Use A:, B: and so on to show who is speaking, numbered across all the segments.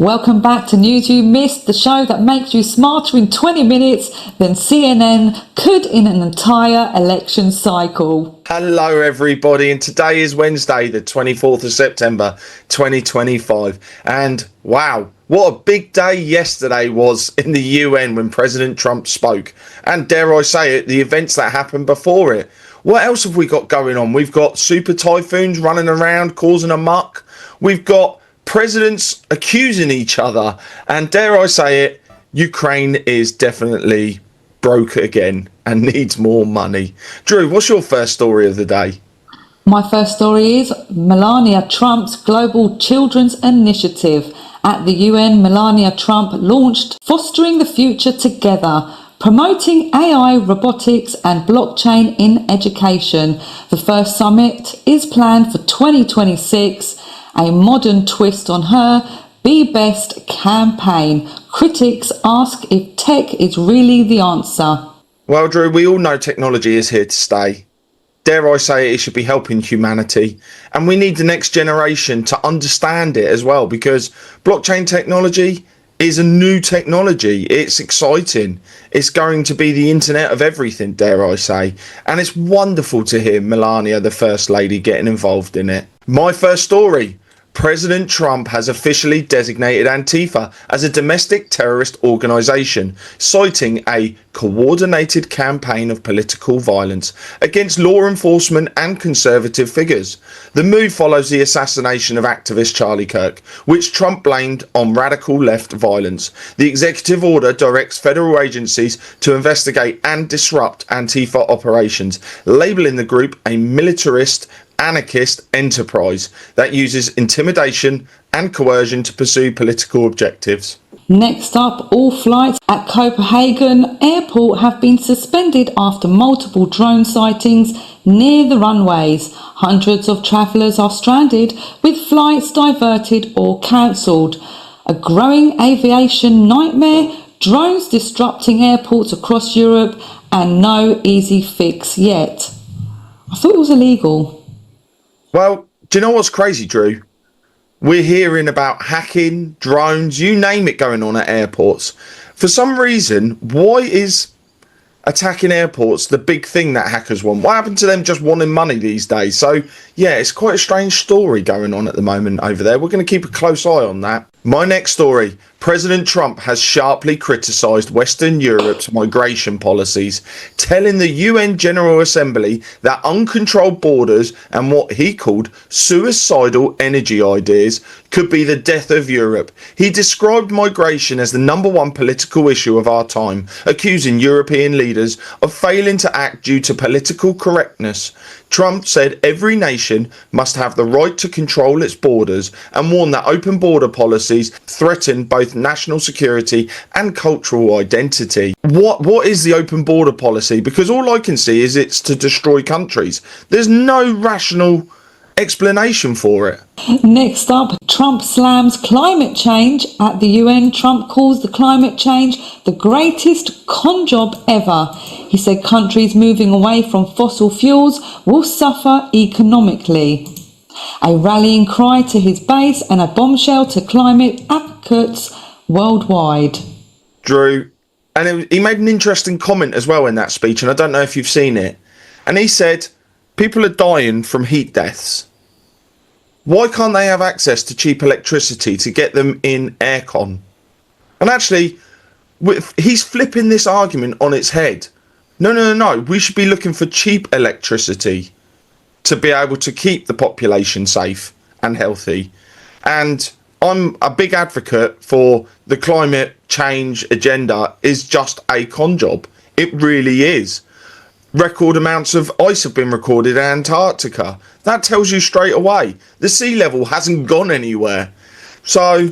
A: Welcome back to News You Missed, the show that makes you smarter in 20 minutes than CNN could in an entire election cycle.
B: Hello everybody, and today is Wednesday the 24th of September 2025, and wow, what a big day yesterday was in the UN when President Trump spoke, and dare I say it, the events that happened before it. What else have we got going on? We've got super typhoons running around causing a muck. We've got presidents accusing each other, and dare I say it, Ukraine is definitely broke again and needs more money. Drew, what's your first story of the day?
A: My first story is Melania Trump's Global Children's Initiative. At the UN, Melania Trump launched Fostering the Future Together, promoting AI, robotics and blockchain in education. The first summit is planned for 2026, a modern twist on her Be Best campaign. Critics ask if tech is really the answer.
B: Well, Drew, we all know technology is here to stay. Dare I say it should be helping humanity. And we need the next generation to understand it as well, because blockchain technology is a new technology. It's exciting. It's going to be the internet of everything, dare I say. And it's wonderful to hear Melania, the First Lady, getting involved in it. My first story. President Trump has officially designated Antifa as a domestic terrorist organisation, citing a coordinated campaign of political violence against law enforcement and conservative figures. The move follows the assassination of activist Charlie Kirk, which Trump blamed on radical left violence. The executive order directs federal agencies to investigate and disrupt Antifa operations, labelling the group a militarist anarchist enterprise that uses intimidation and coercion to pursue political objectives.
A: Next up, all flights at Copenhagen Airport have been suspended after multiple drone sightings near the runways. Hundreds of travellers are stranded, with flights diverted or cancelled. A growing aviation nightmare, drones disrupting airports across Europe, and no easy fix yet. I thought it was illegal.
B: Well, do you know what's crazy, Drew? We're hearing about hacking, drones, you name it, going on at airports. For some reason, why is attacking airports the big thing that hackers want? What happened to them just wanting money these days? So, yeah, it's quite a strange story going on at the moment over there. We're going to keep a close eye on that. My next story. President Trump has sharply criticised Western Europe's migration policies, telling the UN General Assembly that uncontrolled borders and what he called suicidal energy ideas could be the death of Europe. He described migration as the #1 political issue of our time, accusing European leaders of failing to act due to political correctness. Trump said every nation must have the right to control its borders and warned that open border policies threaten both national security and cultural identity. What is the open border policy? Because all I can see is it's to destroy countries. There's no rational explanation for it.
A: Next up, Trump slams climate change at the UN. Trump calls the climate change the greatest con job ever. He said countries moving away from fossil fuels will suffer economically. A rallying cry to his base and a bombshell to climate advocates worldwide.
B: Drew, and he made an interesting comment as well in that speech, and I don't know if you've seen it. And he said, people are dying from heat deaths. Why can't they have access to cheap electricity to get them in aircon? And actually, he's flipping this argument on its head. No. We should be looking for cheap electricity to be able to keep the population safe and healthy. And I'm a big advocate for the climate change agenda is just a con job. It really is. Record amounts of ice have been recorded in Antarctica. That tells you straight away the sea level hasn't gone anywhere. So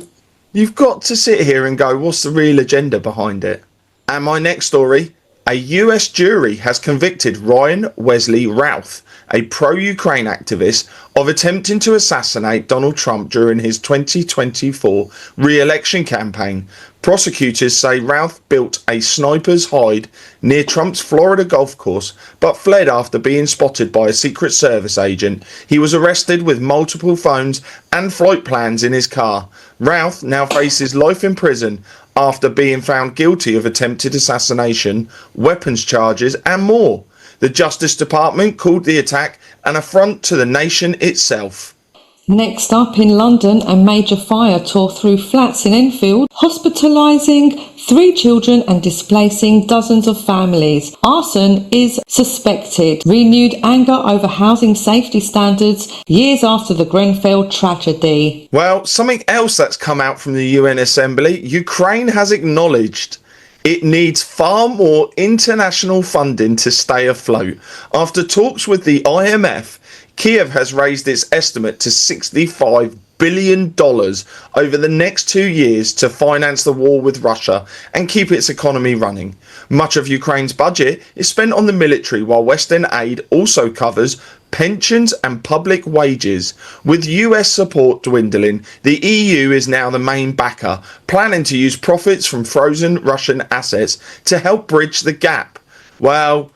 B: you've got to sit here and go, what's the real agenda behind it? And my next story, a US jury has convicted Ryan Wesley Routh, a pro-Ukraine activist, of attempting to assassinate Donald Trump during his 2024 re-election campaign. Prosecutors say Routh built a sniper's hide near Trump's Florida golf course, but fled after being spotted by a Secret Service agent. He was arrested with multiple phones and flight plans in his car. Routh now faces life in prison after being found guilty of attempted assassination, weapons charges, and more. The Justice Department called the attack an affront to the nation itself.
A: Next up, in London, a major fire tore through flats in Enfield, hospitalising 3 children and displacing dozens of families. Arson is suspected. Renewed anger over housing safety standards years after the Grenfell tragedy.
B: Well, something else that's come out from the UN Assembly, Ukraine has acknowledged it needs far more international funding to stay afloat. After talks with the IMF, Kiev has raised its estimate to $65 billion over the next 2 years to finance the war with Russia and keep its economy running. Much of Ukraine's budget is spent on the military, while Western aid also covers pensions and public wages. With US support dwindling, the EU is now the main backer, planning to use profits from frozen Russian assets to help bridge the gap. Well,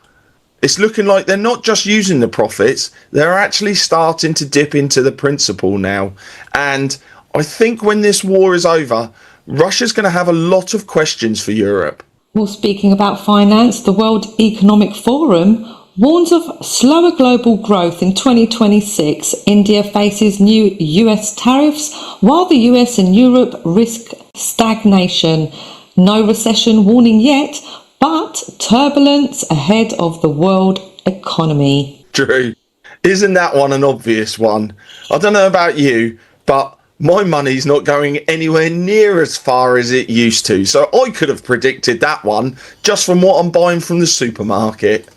B: it's looking like they're not just using the profits, they're actually starting to dip into the principal now. And I think when this war is over, Russia's going to have a lot of questions for Europe.
A: Well, speaking about finance, the World Economic Forum warns of slower global growth in 2026. India faces new US tariffs, while the US and Europe risk stagnation. No recession warning yet, but turbulence ahead of the world economy.
B: Drew, isn't that one an obvious one? I don't know about you, but my money's not going anywhere near as far as it used to. So I could have predicted that one just from what I'm buying from the supermarket.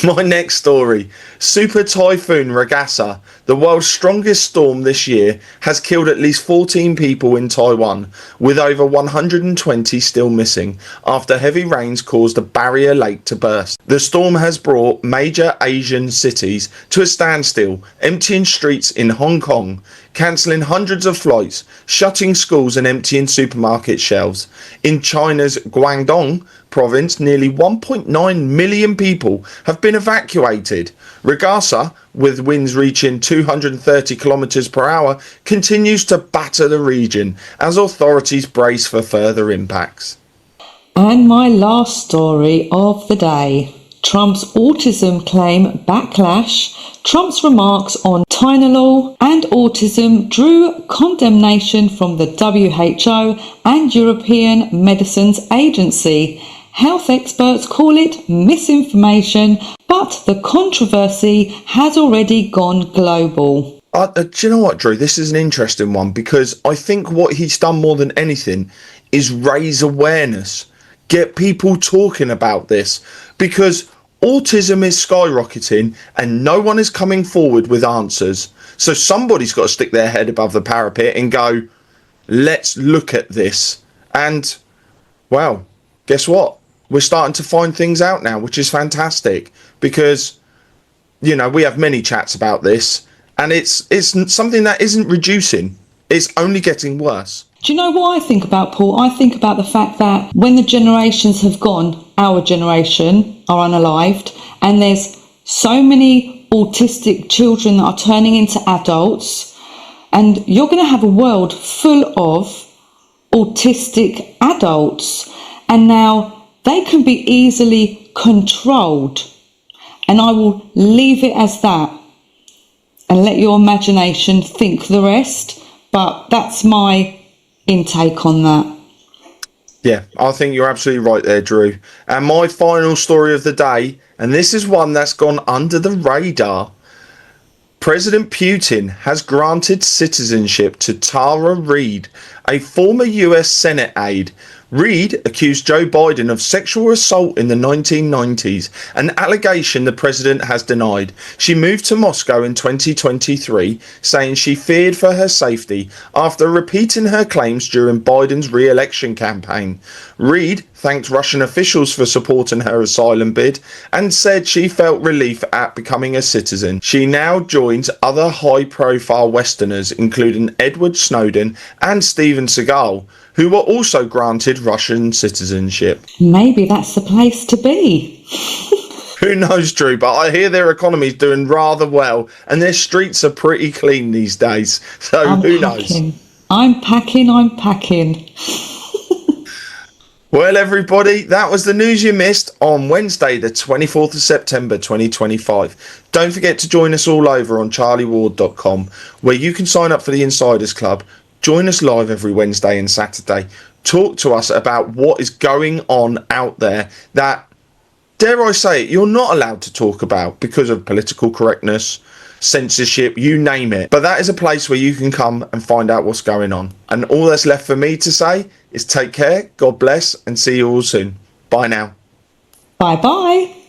B: My next story. Super Typhoon Ragasa, the world's strongest storm this year, has killed at least 14 people in Taiwan, with over 120 still missing after heavy rains caused a barrier lake to burst. The storm has brought major Asian cities to a standstill, emptying streets in Hong Kong, cancelling hundreds of flights, shutting schools and emptying supermarket shelves. In China's Guangdong province, nearly 1.9 million people have been evacuated. Ragasa, with winds reaching 230 kilometers per hour, continues to batter the region as authorities brace for further impacts.
A: And my last story of the day. Trump's autism claim backlash. Trump's remarks on Tylenol and autism drew condemnation from the WHO and European Medicines Agency. Health experts call it misinformation, but the controversy has already gone global.
B: Do you know what, Drew? This is an interesting one because I think what he's done more than anything is raise awareness, get people talking about this, because autism is skyrocketing and no one is coming forward with answers. So somebody's got to stick their head above the parapet and go, let's look at this. And, well, guess what? We're starting to find things out now, which is fantastic because, you know, we have many chats about this and it's something that isn't reducing. It's only getting worse.
A: Do you know what I think about, Paul? I think about the fact that when the generations have gone, our generation are unalived, and there's so many autistic children that are turning into adults, and you're going to have a world full of autistic adults, and now they can be easily controlled. And I will leave it as that and let your imagination think the rest, but that's my intake on that.
B: Yeah, I think you're absolutely right there, Drew. And my final story of the day, and this is one that's gone under the radar. President Putin has granted citizenship to Tara Reid, a former US Senate aide. Reid accused Joe Biden of sexual assault in the 1990s, an allegation the president has denied. She moved to Moscow in 2023, saying she feared for her safety after repeating her claims during Biden's re-election campaign. Reid thanked Russian officials for supporting her asylum bid and said she felt relief at becoming a citizen. She now joins other high-profile Westerners, including Edward Snowden and Steven Seagal, who were also granted Russian citizenship.
A: Maybe that's the place to be.
B: Who knows, Drew, but I hear their economy's doing rather well and their streets are pretty clean these days. So who knows?
A: I'm packing.
B: Well, everybody, that was the news you missed on Wednesday, the 24th of September, 2025. Don't forget to join us all over on charlieward.com, where you can sign up for the Insiders Club. Join us live every Wednesday and Saturday. Talk to us about what is going on out there that, dare I say it, you're not allowed to talk about because of political correctness, censorship, you name it. But that is a place where you can come and find out what's going on. And all that's left for me to say is take care, God bless, and see you all soon. Bye now.
A: Bye bye.